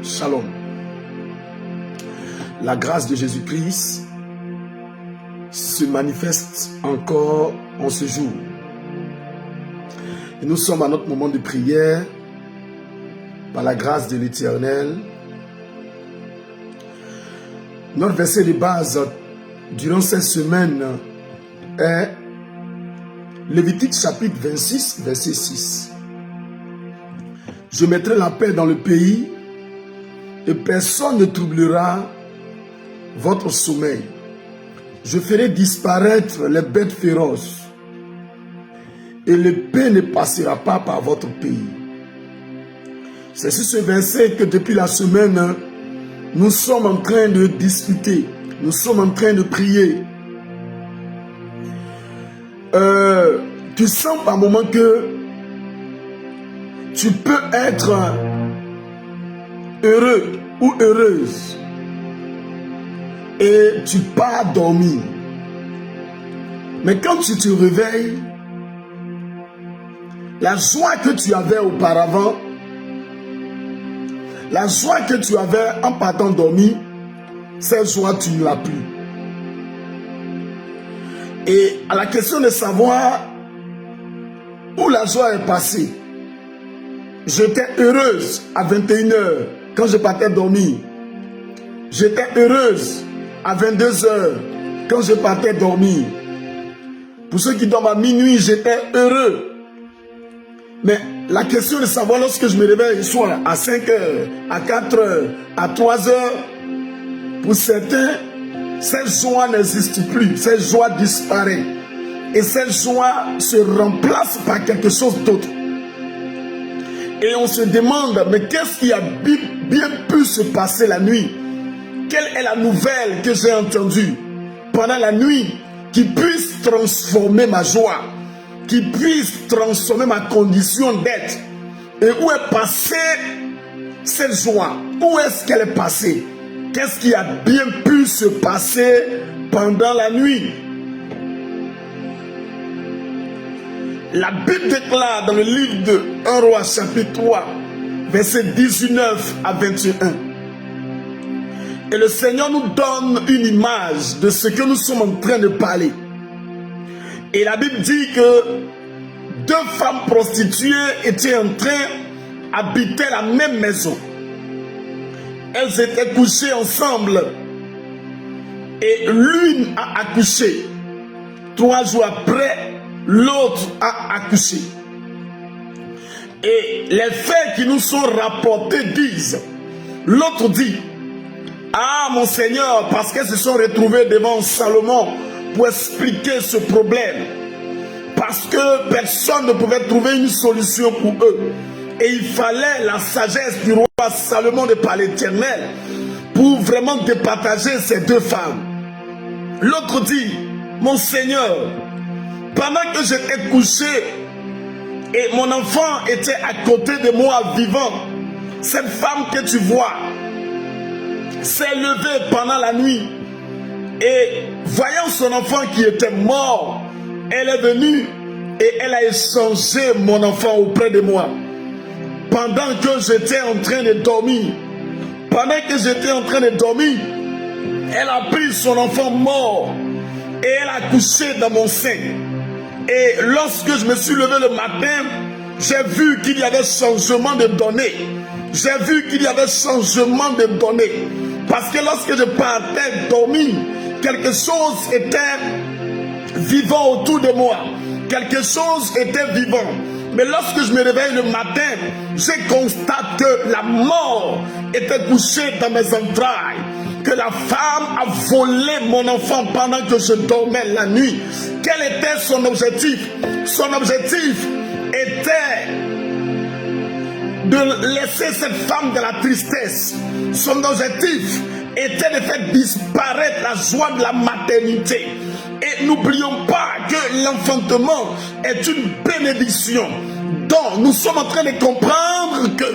Shalom. La grâce de Jésus-Christ se manifeste encore en ce jour. Et nous sommes à notre moment de prière par la grâce de l'Éternel. Notre verset de base durant cette semaine est Lévitique chapitre 26, verset 6. Je mettrai la paix dans le pays et personne ne troublera votre sommeil. Je ferai disparaître les bêtes féroces et l'épée ne passera pas par votre pays. C'est sur ce verset que depuis la semaine, nous sommes en train de discuter, nous sommes en train de prier. Tu sens par moment que tu peux être heureux ou heureuse et tu pars dormir. Mais quand tu te réveilles, la joie que tu avais auparavant, la joie que tu avais en partant dormir, cette joie tu ne l'as plus. Et à la question de savoir où la joie est passée, j'étais heureuse à 21h quand je partais dormir. J'étais heureuse à 22h quand je partais dormir. Pour ceux qui dorment à minuit, j'étais heureux. Mais la question de savoir lorsque je me réveille, soit à 5h, à 4h, à 3h, pour certains, cette joie n'existe plus. Cette joie disparaît. Et cette joie se remplace par quelque chose d'autre. Et on se demande, mais qu'est-ce qui a bien pu se passer la nuit? Quelle est la nouvelle que j'ai entendue pendant la nuit qui puisse transformer ma joie, qui puisse transformer ma condition d'être? Et où est passée cette joie? Où est-ce qu'elle est passée? Qu'est-ce qui a bien pu se passer pendant la nuit? La Bible déclare dans le livre de 1 Roi chapitre 3, versets 19 à 21. Et le Seigneur nous donne une image de ce que nous sommes en train de parler. Et la Bible dit que deux femmes prostituées étaient en train d'habiter la même maison. Elles étaient couchées ensemble. Et l'une a accouché. 3 jours après, l'autre a accouché. Et les faits qui nous sont rapportés disent, l'autre dit, ah mon Seigneur, parce qu'elles se sont retrouvées devant Salomon pour expliquer ce problème. Parce que personne ne pouvait trouver une solution pour eux. Et il fallait la sagesse du roi Salomon de par l'Éternel pour vraiment départager ces deux femmes. L'autre dit, mon Seigneur, pendant que j'étais couché et mon enfant était à côté de moi vivant, cette femme que tu vois s'est levée pendant la nuit et voyant son enfant qui était mort, elle est venue et elle a échangé mon enfant auprès de moi. Pendant que j'étais en train de dormir, elle a pris son enfant mort et elle a couché dans mon sein. Et lorsque je me suis levé le matin, j'ai vu qu'il y avait changement de données. Parce que lorsque je partais dormir, quelque chose était vivant autour de moi. Mais lorsque je me réveille le matin, je constate que la mort était couchée dans mes entrailles. Que la femme a volé mon enfant pendant que je dormais la nuit. Quel était son objectif? Son objectif était de laisser cette femme dans la tristesse. Son objectif était de faire disparaître la joie de la maternité. Et n'oublions pas que l'enfantement est une bénédiction. Donc nous sommes en train de comprendre que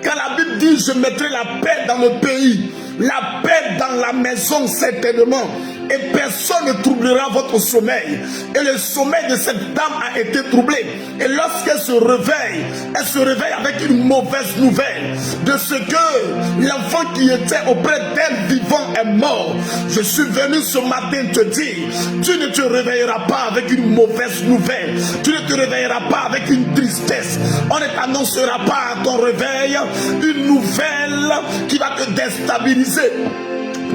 quand la Bible dit je mettrai la paix dans le pays, la paix dans la maison certainement, et personne ne troublera votre sommeil. Et le sommeil de cette dame a été troublé. Et lorsqu'elle se réveille avec une mauvaise nouvelle de ce que l'enfant qui était auprès d'elle vivant est mort. Je suis venu ce matin te dire, tu ne te réveilleras pas avec une mauvaise nouvelle. Tu ne te réveilleras pas avec une tristesse. On ne t'annoncera pas à ton réveil une nouvelle qui va te déstabiliser,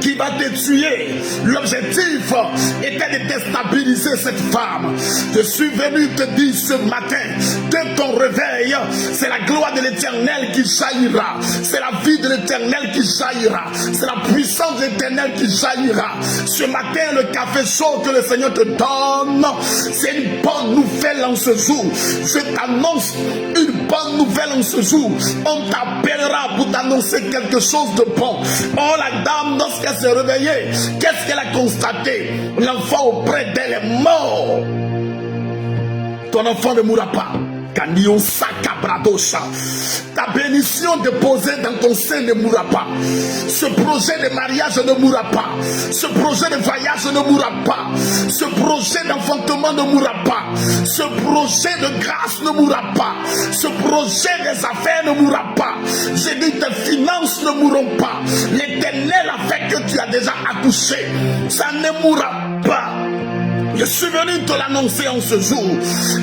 qui va te tuer. L'objectif était de déstabiliser cette femme. Je suis venu te dire ce matin, dès ton réveil, c'est la gloire de l'Éternel qui jaillira. C'est la vie de l'Éternel qui jaillira. C'est la puissance de l'Éternel qui jaillira. Ce matin, le café chaud que le Seigneur te donne, c'est une bonne nouvelle en ce jour. Je t'annonce une bonne nouvelle en ce jour. On t'appellera pour t'annoncer quelque chose de bon. Oh, la dame, lorsqu'elle s'est réveillée, qu'est-ce qu'elle a constaté? L'enfant auprès d'elle est mort. Ton enfant ne mourra pas. Ta bénédiction déposée dans ton sein ne mourra pas. Ce projet de mariage ne mourra pas. Ce projet de voyage ne mourra pas. Ce projet d'enfantement ne mourra pas. Ce projet de grâce ne mourra pas. Ce projet des affaires ne mourra pas. J'ai dit tes finances ne mourront pas. L'Éternel a fait que tu as déjà accouché. Ça ne mourra pas. Je suis venu te l'annoncer en ce jour.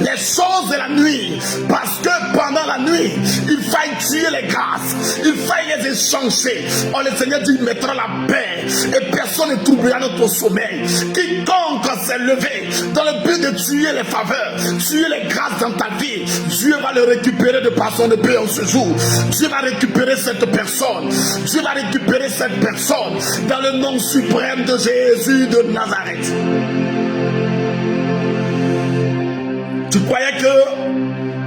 Les choses de la nuit. Parce que pendant la nuit, il faille tuer les grâces. Il faille les échanger. Oh, le Seigneur dit, il mettra la paix. Et personne ne troublera notre sommeil. Quiconque s'est levé dans le but de tuer les faveurs, tuer les grâces dans ta vie, Dieu va le récupérer de par son épée en ce jour. Dieu va récupérer cette personne. Dieu va récupérer cette personne dans le nom suprême de Jésus de Nazareth. Tu croyais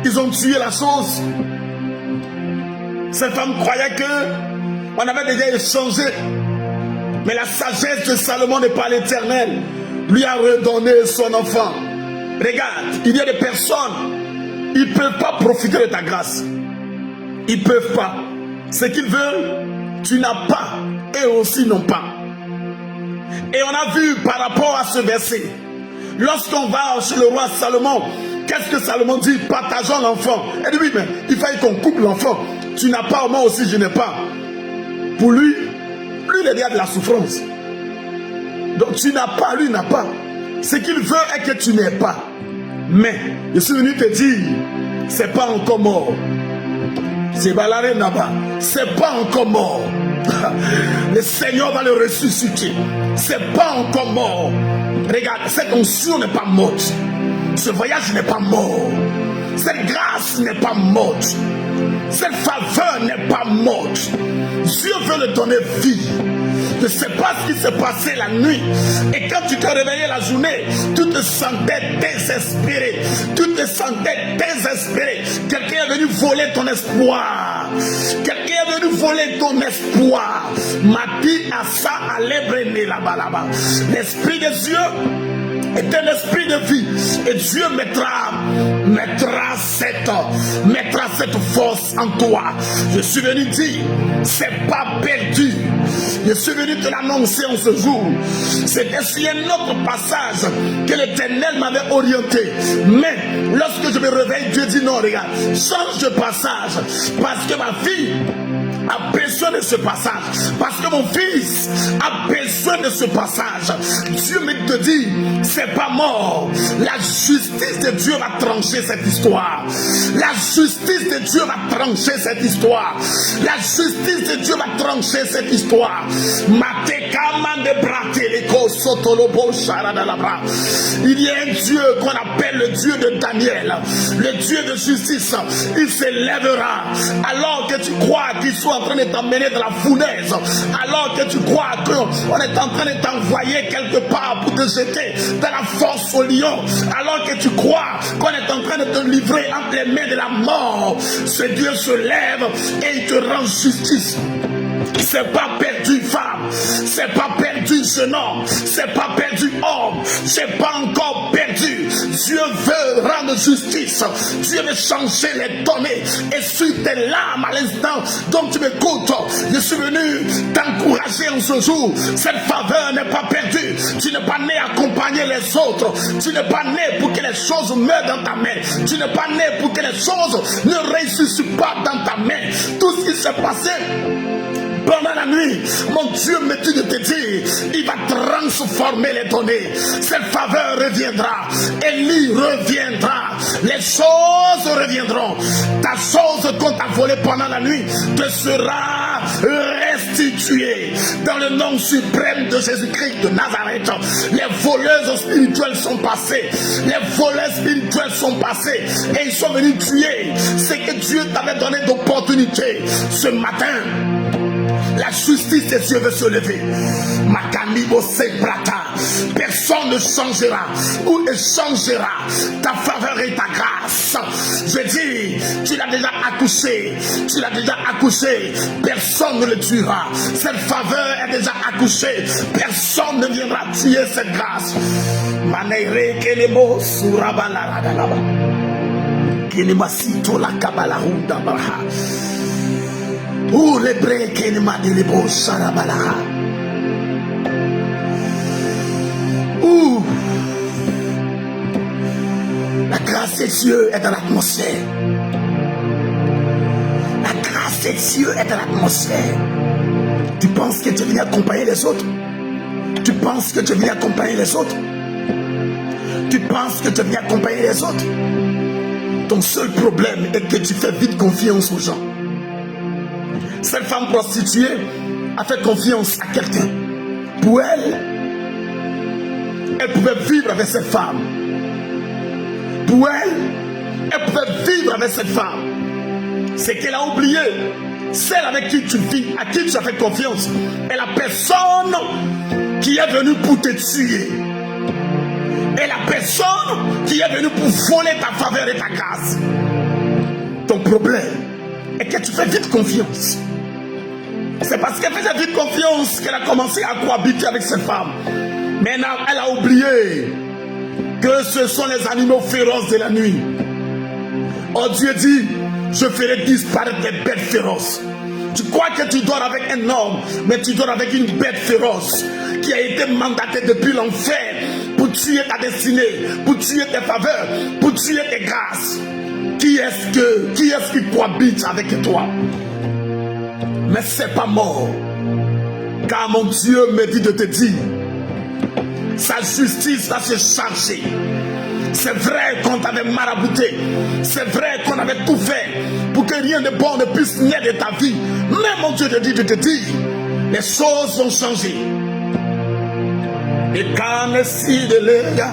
qu'ils ont tué la chose? Cette femme croyait qu'on avait déjà échangé. Mais la sagesse de Salomon n'est pas l'Éternel. Lui a redonné son enfant. Regarde, il y a des personnes, ils ne peuvent pas profiter de ta grâce. Ils ne peuvent pas. Ce qu'ils veulent, tu n'as pas. Eux aussi n'ont pas. Et on a vu par rapport à ce verset, lorsqu'on va chez le roi Salomon, qu'est-ce que Salomon dit? Partageons l'enfant. Elle dit oui, mais il fallait qu'on coupe l'enfant. Tu n'as pas, moi aussi je n'ai pas. Pour lui, il y a de la souffrance. Donc tu n'as pas, lui n'a pas. Ce qu'il veut est que tu n'aies pas. Mais je suis venu te dire, c'est pas encore mort. C'est Balaré Naba. C'est pas encore mort. Le Seigneur va le ressusciter. C'est pas encore mort. Regarde, cette onction n'est pas morte. Ce voyage n'est pas mort. Cette grâce n'est pas morte. Cette faveur n'est pas morte. Dieu veut le donner vie. Je ne sais pas ce qui s'est passé la nuit. Et quand tu t'es réveillé la journée, tu te sentais désespéré. Tu te sentais désespéré. Quelqu'un est venu voler ton espoir. Quelqu'un est venu voler ton espoir. Mati Assa Alebrene là-bas. L'Esprit de Dieu est un esprit de vie. Et Dieu mettra cette force en toi. Je suis venu dire, c'est pas perdu. Je suis venu te l'annoncer en ce jour. C'était sur un autre passage que l'Éternel m'avait orienté. Mais lorsque je me réveille, Dieu dit non, regarde, change de passage. Parce que ma fille a besoin de ce passage. Parce que mon fils a besoin de ce passage. Dieu me te dit, c'est pas mort. La justice de Dieu va trancher cette histoire. La justice de Dieu va trancher cette histoire. La justice de Dieu va trancher cette histoire. Il y a un Dieu qu'on appelle le Dieu de Daniel, le Dieu de justice. Il s'élèvera alors que tu crois qu'il soit en train de t'emmener dans la fournaise, alors que tu crois qu'on est en train de t'envoyer quelque part pour te jeter dans la force au lion, alors que tu crois qu'on est en train de te livrer entre les mains de la mort, ce Dieu se lève et il te rend justice. C'est pas perdu femme, c'est pas perdu jeune homme, c'est pas perdu homme, c'est pas encore perdu. Dieu veut rendre justice. Dieu veut changer les données. Et sur tes larmes à l'instant dont tu m'écoutes, je suis venu t'encourager en ce jour. Cette faveur n'est pas perdue. Tu n'es pas né accompagner les autres. Tu n'es pas né pour que les choses meurent dans ta main. Tu n'es pas né pour que les choses ne réussissent pas dans ta main. Tout ce qui s'est passé pendant la nuit, mon Dieu me dit de te dire, il va transformer les données. Cette faveur reviendra. Élie reviendra. Les choses reviendront. Ta chose qu'on t'a volée pendant la nuit te sera restituée. Dans le nom suprême de Jésus-Christ de Nazareth, les voleuses spirituelles sont passées. Les voleurs spirituels sont passés. Et ils sont venus tuer ce que Dieu t'avait donné d'opportunité. Ce matin, la justice des cieux veut se lever. Personne ne changera ou échangera ta faveur et ta grâce. Je dis, tu l'as déjà accouché. Tu l'as déjà accouché. Personne ne le tuera. Cette faveur est déjà accouchée. Personne ne viendra tuer cette grâce. Maneire kelebo surabala galaba. Kinemasito la kabalarunda barha. Ouh, les breaks ne m'a dit les beaux sarabalaha. Ouh, la grâce de Dieu est dans l'atmosphère. La grâce de Dieu est dans l'atmosphère. Tu penses que tu viens accompagner les autres? Tu penses que tu viens accompagner les autres? Tu penses que tu viens accompagner les autres? Ton seul problème est que tu fais vite confiance aux gens. Cette femme prostituée a fait confiance à quelqu'un. Pour elle, elle pouvait vivre avec cette femme. Pour elle, elle pouvait vivre avec cette femme. C'est qu'elle a oublié celle avec qui tu vis, à qui tu as fait confiance. Et la personne qui est venue pour te tuer. Et la personne qui est venue pour voler ta faveur et ta grâce. Ton problème est que tu fais vite confiance. C'est parce qu'elle faisait vite confiance qu'elle a commencé à cohabiter avec cette femme. Mais elle a oublié que ce sont les animaux féroces de la nuit. Oh, Dieu dit, je ferai disparaître les bêtes féroces. Tu crois que tu dors avec un homme, mais tu dors avec une bête féroce qui a été mandatée depuis l'enfer pour tuer ta destinée, pour tuer tes faveurs, pour tuer tes grâces. Qui est-ce qui cohabite avec toi? Mais c'est pas mort. Car mon Dieu me dit de te dire, sa justice va se charger. C'est vrai qu'on t'avait marabouté. C'est vrai qu'on avait tout fait pour que rien de bon ne puisse naître de ta vie. Mais mon Dieu te dit de te dire, les choses vont changer. Et quand si de l'ega,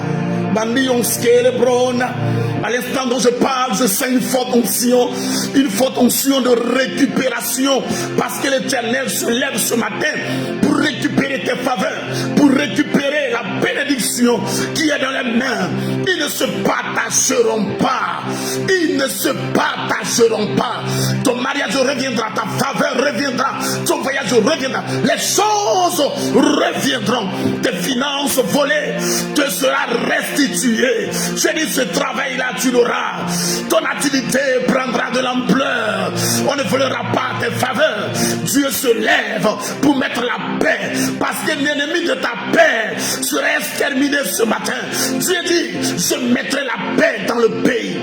à l'instant dont je parle, je sens une forte onction de récupération, parce que l'Éternel se lève ce matin pour récupérer tes faveurs, pour récupérer la bénédiction qui est dans les mains. Ils ne se partageront pas. Ils ne se partageront pas. Ton mariage reviendra, ta faveur reviendra, ton voyage reviendra, les choses reviendront, tes finances volées te sera restituées. Je dis, ce travail-là, tu l'auras. Ton activité prendra de l'ampleur. On ne volera pas tes faveurs. Dieu se lève pour mettre la paix, parce que l'ennemi de ta paix serait exterminé ce matin. Dieu dit, je mettrai la paix dans le pays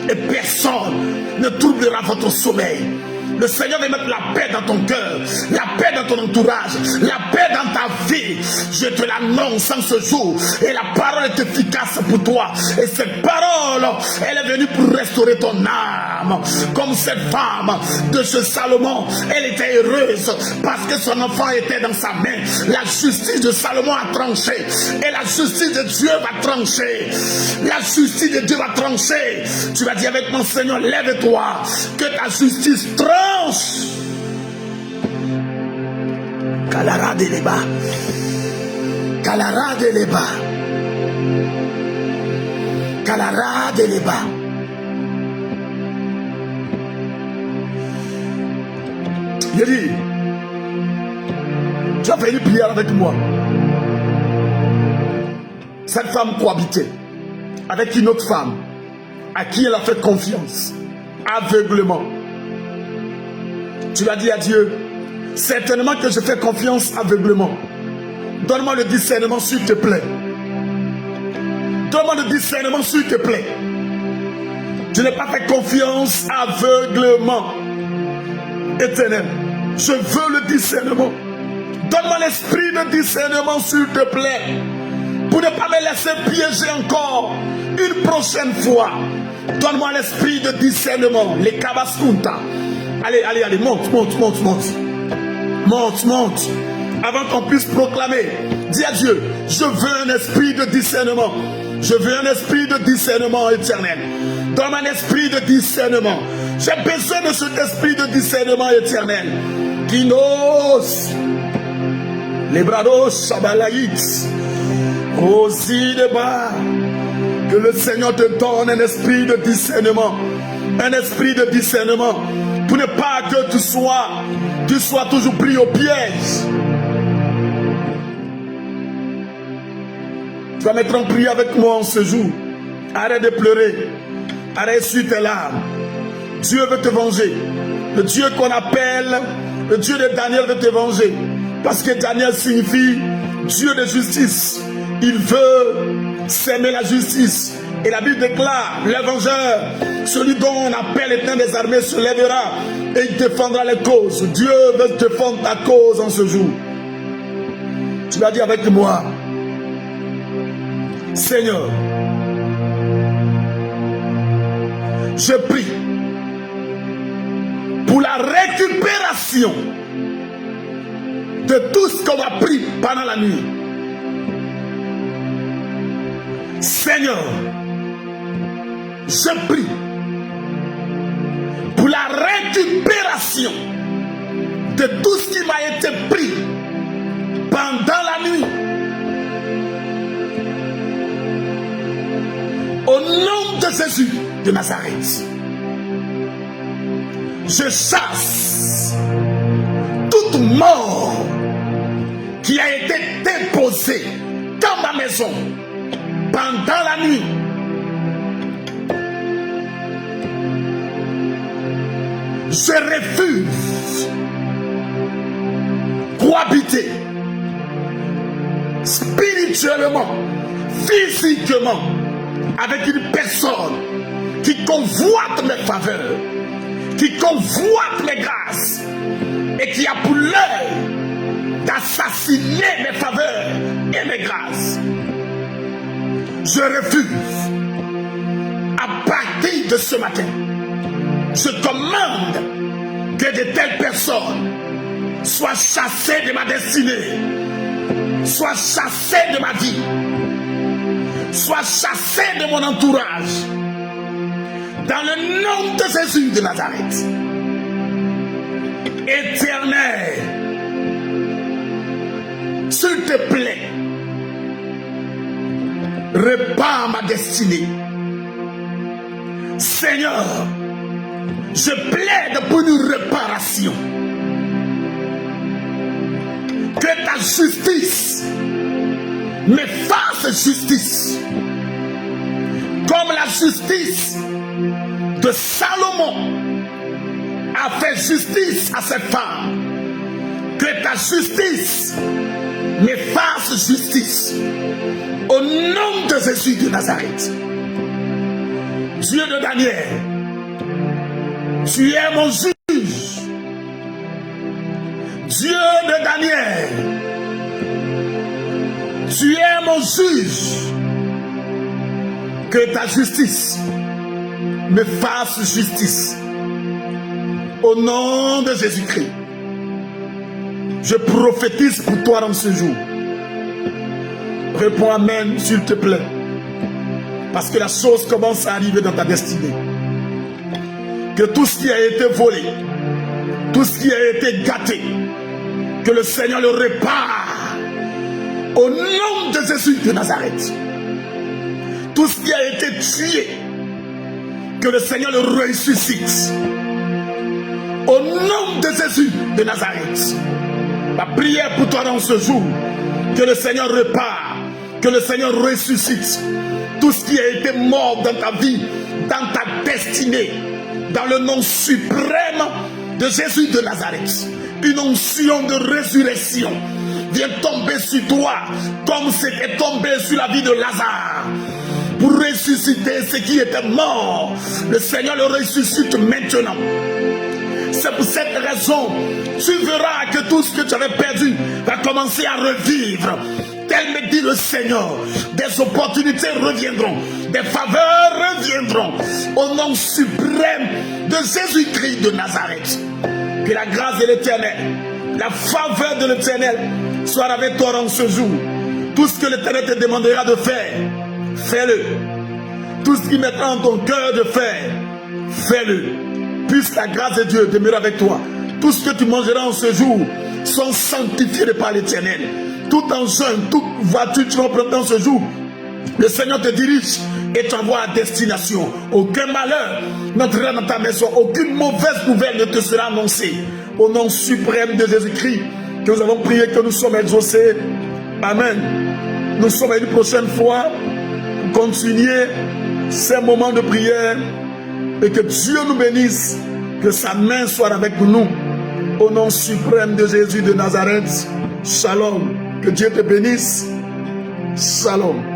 et personne ne troublera votre sommeil. Le Seigneur va mettre la paix dans ton cœur, la paix dans ton entourage, la paix dans ta vie. Je te l'annonce en ce jour. Et la parole est efficace pour toi. Et cette parole, elle est venue pour restaurer ton âme. Comme cette femme de ce Salomon, elle était heureuse parce que son enfant était dans sa main. La justice de Salomon a tranché. Et la justice de Dieu va trancher. La justice de Dieu va trancher. Tu vas dire avec mon Seigneur, lève-toi. Que ta justice tranche. Kalara de Leba. Kalara de Leba. Kalara de Leba. Il dit, tu as fait une prière avec moi. Cette femme cohabitait. avec une autre femme à qui elle a fait confiance, aveuglement. Tu vas dire à Dieu, certainement que je fais confiance aveuglement. Donne-moi le discernement s'il te plaît. Donne-moi le discernement s'il te plaît. Je n'ai pas fait confiance aveuglement. Éternel, je veux le discernement. Donne-moi l'esprit de discernement s'il te plaît. Pour ne pas me laisser piéger encore une prochaine fois. Donne-moi l'esprit de discernement. Les kabaskunta. Allez, allez, allez, monte, monte, monte, monte. Monte, monte. Avant qu'on puisse proclamer, dis à Dieu, je veux un esprit de discernement. Je veux un esprit de discernement éternel. Donne-moi un esprit de discernement. J'ai besoin de cet esprit de discernement éternel. Kinos. Les brados, Shabalaït. Aussi de bas. Que le Seigneur te donne un esprit de discernement. Un esprit de discernement. Pour ne pas que tu sois toujours pris au piège. Tu vas mettre en prière avec moi en ce jour. Arrête de pleurer. Arrête sur tes larmes. Dieu veut te venger. Le Dieu qu'on appelle, le Dieu de Daniel veut te venger. Parce que Daniel signifie Dieu de justice. Il veut s'aimer la justice. Et la Bible déclare, le vengeur, celui dont on appelle l'Éternel des armées, se lèvera et il défendra les causes. Dieu veut défendre ta cause en ce jour. Tu vas dire avec moi, Seigneur, je prie pour la récupération de tout ce qu'on m'a pris pendant la nuit. Seigneur, je prie pour la récupération de tout ce qui m'a été pris pendant la nuit. Au nom de Jésus de Nazareth, je chasse toute mort qui a été déposée dans ma maison pendant la nuit. Je refuse cohabiter spirituellement, physiquement avec une personne qui convoite mes faveurs, qui convoite mes grâces et qui a pour l'œil d'assassiner mes faveurs et mes grâces. Je refuse. À partir de ce matin, je commande que de telles personnes soient chassées de ma destinée, soient chassées de ma vie, soient chassées de mon entourage. Dans le nom de Jésus de Nazareth. Éternel, s'il te plaît, répare ma destinée. Seigneur, je plaide pour une réparation. Que ta justice me fasse justice. Comme la justice de Salomon a fait justice à cette femme. Que ta justice me fasse justice. Au nom de Jésus de Nazareth. Dieu de Daniel, tu es mon juge. Dieu de Daniel, tu es mon juge. Que ta justice me fasse justice. Au nom de Jésus-Christ, je prophétise pour toi dans ce jour. Réponds Amen, s'il te plaît. Parce que la chose commence à arriver dans ta destinée. Que tout ce qui a été volé, tout ce qui a été gâté, que le Seigneur le répare. Au nom de Jésus de Nazareth. Tout ce qui a été tué, que le Seigneur le ressuscite. Au nom de Jésus de Nazareth. Ma prière pour toi dans ce jour, que le Seigneur répare, que le Seigneur ressuscite. tout ce qui a été mort dans ta vie, dans ta destinée, dans le nom suprême de Jésus de Nazareth. Une onction de résurrection vient tomber sur toi comme c'était tombé sur la vie de Lazare. Pour ressusciter ce qui était mort, le Seigneur le ressuscite maintenant. C'est pour cette raison, tu verras que tout ce que tu avais perdu va commencer à revivre. Tel me dit le Seigneur, des opportunités reviendront, des faveurs reviendront, au nom suprême de Jésus-Christ de Nazareth. Que la grâce de l'Éternel, la faveur de l'Éternel soit avec toi en ce jour. Tout ce que l'Éternel te demandera de faire, fais-le. Tout ce qu'il mettra en ton cœur de faire, fais-le. Puisse la grâce de Dieu demeurer avec toi. Tout ce que tu mangeras en ce jour sont sanctifiés par l'Éternel. Tout en jeûne, toute voiture tu vas prendre dans ce jour, le Seigneur te dirige et t'envoie à destination. Aucun malheur n'entrera dans ta maison. Aucune mauvaise nouvelle ne te sera annoncée. Au nom suprême de Jésus-Christ, que nous avons prié, que nous sommes exaucés. Amen. Nous sommes une prochaine fois pour continuer ces moments de prière. Et que Dieu nous bénisse. Que sa main soit avec nous. Au nom suprême de Jésus de Nazareth. Shalom. Que Dieu te bénisse. Shalom.